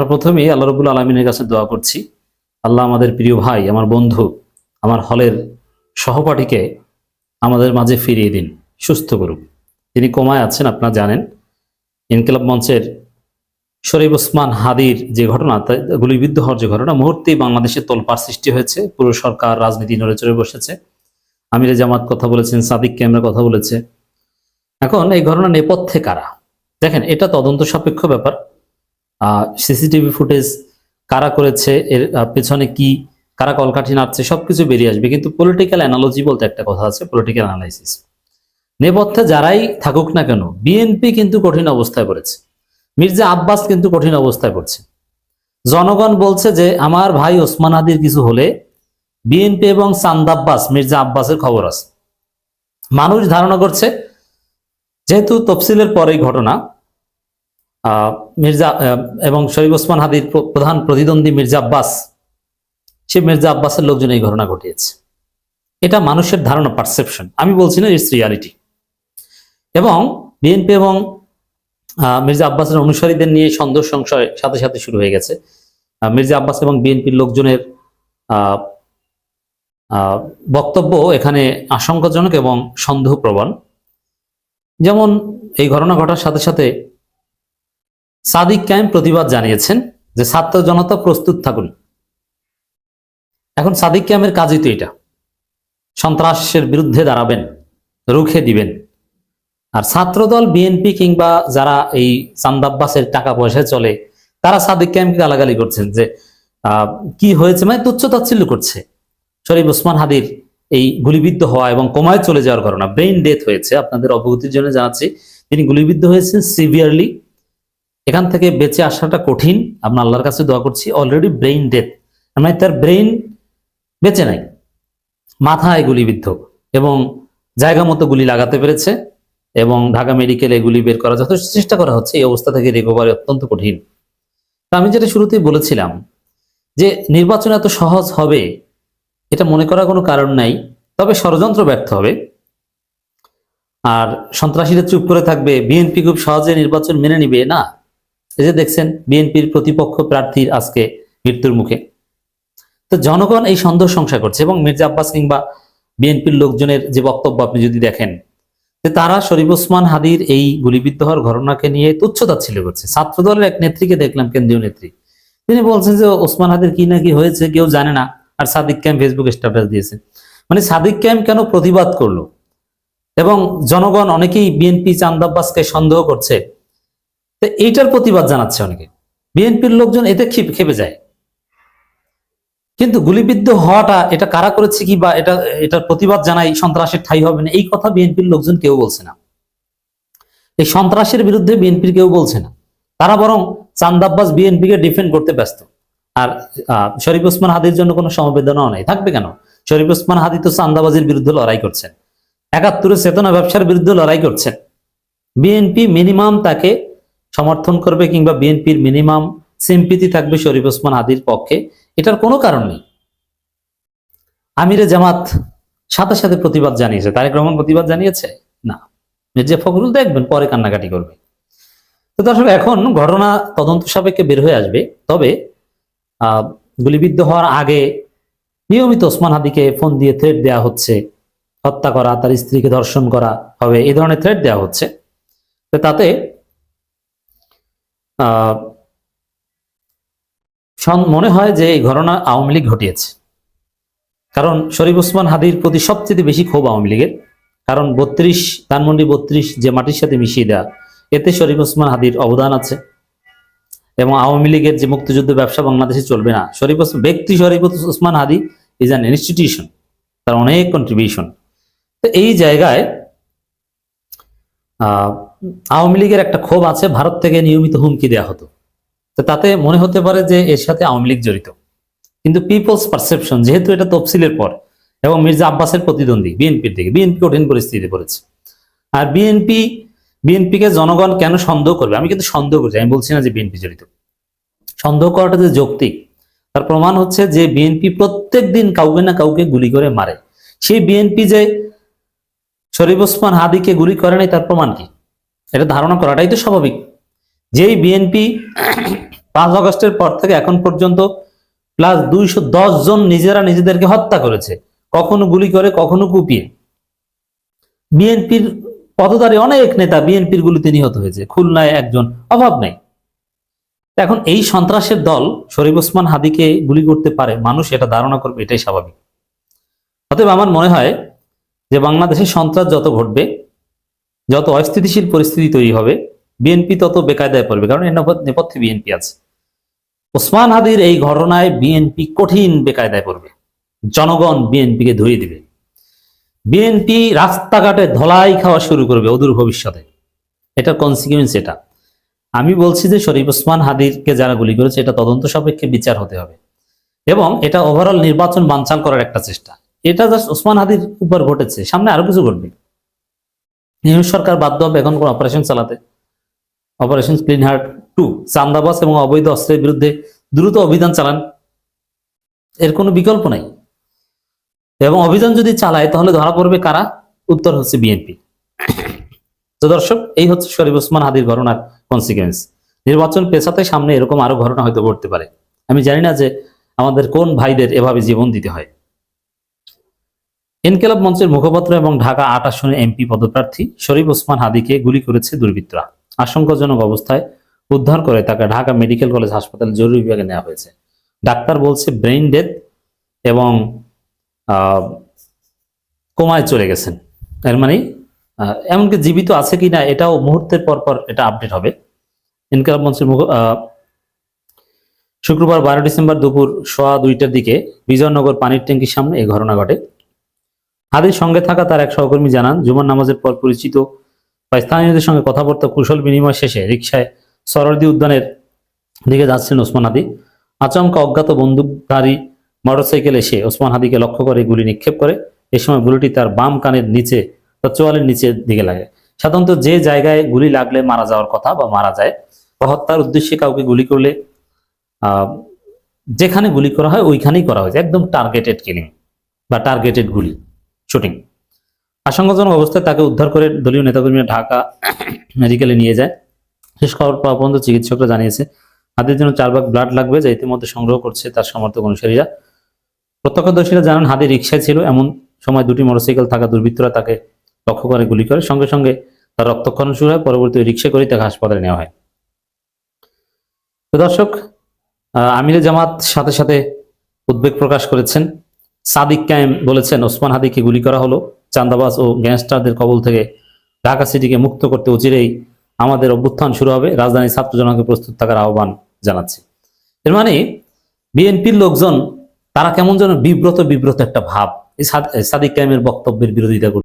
আমরা প্রথমেই আল্লাহ রাব্বুল আলামিনের কাছে দোয়া করছি, আল্লাহ আমাদের প্রিয় ভাই, আমার বন্ধু, আমার হলের সহপাঠীকে আমাদের মাঝে ফিরিয়ে দিন, সুস্থ করুন। তিনি কোমায় আছেন, আপনারা জানেন। ইনকিলাব মঞ্চের শরীফ ওসমান হাদির যে ঘটনা, গুলিবিদ্ধ হওয়ার যে ঘটনা, মুহূর্তেই বাংলাদেশে তোলপাড় সৃষ্টি হয়েছে। পুরো সরকার রাজনীতি নড়ে চড়ে বসেছে। আমিরে জামাত কথা বলেছেন, সাদিক ক্যামেরা কথা বলেছে। এখন এই ঘটনা নেপথ্যে কারা? দেখেন, এটা তদন্ত সাপেক্ষ ব্যাপার। সিসিটিভি ফুটেজ কারা করেছে, এর পেছনে কি, কারা কলকাঠি নাড়ছে, সবকিছু বেরিয়ে আসবে। কিন্তু পলিটিক্যাল অ্যানালজি বলতে একটা কথা আছে, পলিটিক্যাল অ্যানালাইসিস। নেপথ্যে যারাই থাকুক না কেন, বিএনপি কিন্তু কঠিন অবস্থায় পড়েছে। মির্জা আব্বাস কিন্তু কঠিন অবস্থায় পড়ছে। জনগণ বলছে যে আমার ভাই ওসমান হাদির কিছু হলে বিএনপি এবং চাঁদ আব্বাস, মির্জা আব্বাসের খবর আছে। মানুষ ধারণা করছে যেহেতু তফসিলের পরেই ঘটনা, মির্জা এবং শরীফ ওসমান হাদির প্রধান প্রতিদ্বন্দ্বী মির্জা আব্বাস, সে মির্জা আব্বাসের লোকজন এই ঘটনা ঘটিয়েছে। এটা মানুষের ধারণা, পারসেপশন। আমি বলছি না, ইটস রিয়ালিটি। এবং বিএনপি এবং মির্জা আব্বাসের অনুসারীদের নিয়ে সন্দেহ সংশয় সাথে সাথে শুরু হয়ে গেছে। মির্জা আব্বাস এবং বিএনপির লোকজনের বক্তব্য এখানে আশঙ্কাজনক এবং সন্দেহপ্রবণ। যেমন এই ঘটনা ঘটার সাথে সাথে সাদিক কায়েম প্রতিবাদ জানিয়েছেন যে ছাত্র জনতা প্রস্তুত থাকুন। এখন সাদিক কায়েমের কাজই তো এটা, সন্ত্রাসের বিরুদ্ধে দাঁড়াবেন, রুখে দিবেন। আর ছাত্রদল, বিএনপি কিংবা যারা এই চাঁদ আব্বাসের টাকা পয়সায় চলে, তারা সাদিক কায়েমকে গালাগালি করছেন যে কি হয়েছে, মানে তুচ্ছ তাচ্ছিল্য করছে। শরীফ ওসমান হাদির এই গুলিবিদ্ধ হওয়া এবং কোমায় চলে যাওয়ার ঘটনা, ব্রেইন ডেথ হয়েছে, আপনাদের অবগতির জন্য জানাচ্ছি। তিনি গুলিবিদ্ধ হয়েছেন সিভিয়ারলি। এখান থেকে বেঁচে আসাটা কঠিন। আমরা আল্লাহর কাছে দোয়া করছি। অলরেডি ব্রেইন ডেথ, মানে তার ব্রেইন বেঁচে নাই, মাথায় গুলিবিদ্ধ, এবং জায়গা মতো গুলি লাগাতে পেরেছে, এবং ঢাকা মেডিকেলে গুলি বের করার যথেষ্ট চেষ্টা করা হচ্ছে। এই অবস্থা থেকে রিকভারি অত্যন্ত কঠিন। তা আমি যেটা শুরুতেই বলেছিলাম যে নির্বাচন এত সহজ হবে এটা মনে করার কোনো কারণ নাই। তবে ষড়যন্ত্র ব্যর্থ হবে, আর সন্ত্রাসীরা চুপ করে থাকবে, বিএনপি খুব সহজে নির্বাচন মেনে নিবে না। এই যে দেখছেন, বিএনপির প্রতিপক্ষ প্রার্থীর আজকে মৃত্যুর মুখে। তো জনগণ এই সন্দেহ সংশয় করছে। এবং মির্জা আব্বাস কিংবা বিএনপির লোকজনের যে বক্তব্য আপনি যদি দেখেন, যে তারা শরীফ ওসমান হাদির এই গুলিবিদ্ধ হওয়ার ঘটনাকে নিয়ে তুচ্ছ তাচ্ছিল্য করছে। ছাত্রদলের এক নেত্রীকে দেখলাম, কেন্দ্রীয় নেত্রী, তিনি বলছেন যে ওসমান হাদির কি না কি হয়েছে কেউ জানে না। আর সাদিক ক্যাম্প ফেসবুকে স্ট্যাটাস দিয়েছে। মানে সাদিক ক্যাম্প কেন প্রতিবাদ করলো? এবং জনগণ অনেকেই বিএনপি চাঁদ আব্বাসকে সন্দেহ করছে, তো এইটার প্রতিবাদ জানাচ্ছে অনেকে। বিএনপির লোকজন এতে খেপে যায়। কিন্তু গুলিবিদ্ধ হওয়াটা এটা কারা করেছে কি, বা এটার প্রতিবাদ জানাই সন্ত্রাসের ঠাঁই হবে না, এই কথা বিএনপির লোকজন কেউ বলছে না। এই সন্ত্রাসের বিরুদ্ধে বিএনপির কেউ বলছে না। তারা বরং চাঁদ আব্বাস বিএনপিকে ডিফেন্ড করতে ব্যস্ত। আর শরীফ ওসমান হাদির জন্য কোনো সমবেদনাও নাই, থাকবে কেন? শরীফ ওসমান হাদি তো চাঁদাবাজির বিরুদ্ধে লড়াই করছেন, ৭১ চেতনা ব্যবসার বিরুদ্ধে লড়াই করছেন। বিএনপি মিনিমাম তাকে সমর্থন করবে, কিংবা বিএনপির মিনিমাম সিম্পিতি থাকবে শরীফ ওসমান হাদির পক্ষে, এটার কোনো কারণ নেই। আমিরে জামাত সাথে সাথে প্রতিবাদ জানিয়েছে, তারেক রহমান প্রতিবাদ জানিয়েছে না। মির্জা ফখরুল দেখবেন পরে কান্নাকাটি করবে। তো দর্শক, এখন ঘটনা তদন্ত সাপেক্ষে বের হয়ে আসবে। তবে গুলিবিদ্ধ হওয়ার আগে নিয়মিত ওসমান হাদিকে ফোন দিয়ে থ্রেট দেওয়া হচ্ছে, হত্যা করা, তার স্ত্রীকে ধর্ষণ করা হবে, এই ধরনের থ্রেট দেওয়া হচ্ছে। তো তাতে মনে হয় যে এই ঘটনা আওয়ামী লীগ ঘটিয়েছে। কারণ শরীফ ওসমান হাদির প্রতি সবচেয়ে বেশি ক্ষোভ আওয়ামী লীগের। কারণ 32 ধানমন্ডি 32 যে মাটির সাথে মিশিয়ে দেওয়া, এতে শরীফ ওসমান হাদির অবদান আছে। এবং আওয়ামী লীগের যে মুক্তিযুদ্ধ ব্যবসা বাংলাদেশে চলবে না, শরীফ ওসমান হাদি ইজ অ্যান ইনস্টিটিউশন, তার অনেক কন্ট্রিবিউশন। তো এই জায়গায় আওয়ামী লীগের একটা ক্ষোভ আছে, ভারত থেকে নিয়মিত হুমকি দেওয়া হতো। তো তাতে মনে হতে পারে যে এর সাথে আওয়ামী লীগ জড়িত। কিন্তু পিপলস পারসেপশন, যেহেতু এটা তফসিলের পর, এবং মির্জা আব্বাসের প্রতিদ্বন্দ্বী বিএনপির দিকে, বিএনপি কঠিন পরিস্থিতিতে পড়েছে। আর বিএনপিকে জনগণ কেন সন্দেহ করবে? আমি কিন্তু সন্দেহ করছি, আমি বলছি না যে বিএনপি জড়িত। সন্দেহ করাটা যে যৌক্তিক, তার প্রমাণ হচ্ছে যে বিএনপি প্রত্যেক দিন কাউকে না কাউকে গুলি করে মারে। সেই বিএনপি যে শরীফ ওসমান হাদিকে গুলি করে নাই, তার প্রমাণ কি? এটা ধারণা করাটাই তো স্বাভাবিক। যেই বিএনপি 5 আগস্টের পর থেকে এখন পর্যন্ত প্লাস 210 জন নিজেরা নিজেদেরকে হত্যা করেছে, কখনো গুলি করে, কখনো কুপিয়ে। বিএনপির পদধারী অনেক নেতা বিএনপির গুলিতে নিহত হয়েছে, খুলনায় একজন, অভাব নাই। এখন এই সন্ত্রাসের দল শরীফ ওসমান হাদিকে গুলি করতে পারে, মানুষ এটা ধারণা করবে, এটাই স্বাভাবিক। অতএব আমার মনে হয় যে বাংলাদেশে সন্ত্রাস যত ঘটবে, যত অস্থিতিশীল পরিস্থিতি তৈরি হবে, বিএনপি তত বেকায়দায় পড়বে, কারণ এর নেপথ্যে বিএনপি আছে। ওসমান হাদির এই ঘটনায় বিএনপি কঠিন বেকায়দায় পড়বে, জনগণ বিএনপিকে ধরিয়ে দিবে, বিএনপি রাস্তাঘাটে ধলাই খাওয়া শুরু করবে অদূর ভবিষ্যতে। এটার কনসিকুয়েন্স এটা। আমি বলছি যে শরীফ ওসমান হাদিকে যারা গুলি করেছে এটা তদন্ত সাপেক্ষে বিচার হতে হবে, এবং এটা ওভারঅল নির্বাচন বানচাল করার একটা চেষ্টা। এটা জাস্ট ওসমান হাদির উপর ঘটেছে, সামনে আরো কিছু ঘটবে। ইউনূস সরকার বাধ্য হবে এখন কোন অপারেশন চালাতে, অপারেশন ক্লিন হার্ট 2, চান্দাবাজ এবং অবৈধ অস্ত্রের বিরুদ্ধে দ্রুত অভিযান চালান, এর কোনো বিকল্প নাই। এবং অভিযান যদি চালায় তাহলে ধরা পড়বে কারা? উত্তর হচ্ছে বিএনপি। তো দর্শক, এই হচ্ছে শরীফ ওসমান হাদির ঘটনার কনসিকুয়েন্স। নির্বাচন পেছাতে সামনে এরকম আরো ঘটনা হয়তো ঘটতে পারে। আমি জানি না যে আমাদের কোন ভাইদের এভাবে জীবন দিতে হয়। ইনকিলাব মঞ্চের মুখপাত্র এবং ঢাকা 8 আসনের এমপি পদপ্রার্থী শরীফ ওসমান হাদিকে গুলি করেছে দুর্বৃত্তরা। আশঙ্কাজনক অবস্থায় উদ্ধার করে তাকে ঢাকা মেডিকেল কলেজ হাসপাতালে জরুরি বিভাগে নেওয়া হয়েছে। ডাক্তার বলছে ব্রেইন ডেথ এবং কোমায় চলে গেছেন। এর মানে এমনকি জীবিত আছে কিনা এটাও মুহূর্তের পর পর এটা আপডেট হবে। ইনকিলাব মঞ্চের শুক্রবার 12 ডিসেম্বর দুপুর 1:15টার দিকে বিজয়নগর পানির ট্যাঙ্কির সামনে এই ঘটনা ঘটে। হাদির সঙ্গে থাকা তার এক সহকর্মী জানান, জুমার নামাজের পর পরিচিত বা স্থানীয়দের সঙ্গে কথাবার্তা কুশল বিনিময় শেষে রিকশায় সরোয়ার্দী উদ্যানের দিকে যাচ্ছেন ওসমান হাদি। আচমকা অজ্ঞাত বন্দুকধারী মোটরসাইকেল এসে ওসমান হাদিকে লক্ষ্য করে গুলি নিক্ষেপ করে। এ সময় গুলিটি তার বাম কানের নিচে, তার চোয়ালের নিচের দিকে লাগে। সাধারণত যে জায়গায় গুলি লাগলে মারা যাওয়ার কথা বা মারা যায় বা হত্যার উদ্দেশ্যে কাউকে গুলি করলে যেখানে গুলি করা হয় ওইখানেই করা হয়েছে, একদম টার্গেটেড কিলিং বা টার্গেটেড গুলি শুটিং। আশঙ্কাজনক অবস্থায় তাকে উদ্ধার করে দলীয় নেতাকর্মীরা ঢাকা মেডিকেলে নিয়ে যায়। শেষ খবর পাওয়া পর্যন্ত চিকিৎসকরা জানিয়েছে হাদির জন্য 4 ভাগ ব্লাড লাগবে, যা ইতিমধ্যে সংগ্রহ করছে তার সমর্থক অনুসারীরা। প্রত্যক্ষদর্শীরা জানান হাদি রিকশায় ছিল, এমন সময় 2টি মোটরসাইকেল থাকা দুর্বৃত্তরা তাকে লক্ষ্য করে গুলি করে। সঙ্গে সঙ্গে তার রক্তক্ষরণ শুরু হয়। পরবর্তী রিকশা করে তাকে হাসপাতালে নেওয়া হয়। তো দর্শক, আমিরে জামাত সাথে সাথে উদ্বেগ প্রকাশ করেছেন। সাদিক কায়েম বলেছেন, ওসমান হাদিকে গুলি করা হলো চাঁদাবাজ ও গ্যাংস্টারদের কবল থেকে ঢাকা সিটিকে মুক্ত করতে অচিরেই আমাদের অভ্যুত্থান শুরু হবে, রাজধানীর ছাত্র জনতাকে প্রস্তুত থাকার আহ্বান জানাচ্ছে। এর মানে বিএনপির লোকজন তারা কেমন যেন বিব্রত একটা ভাব এই সাদিক কায়েমের বক্তব্যের বিরোধিতা করছে।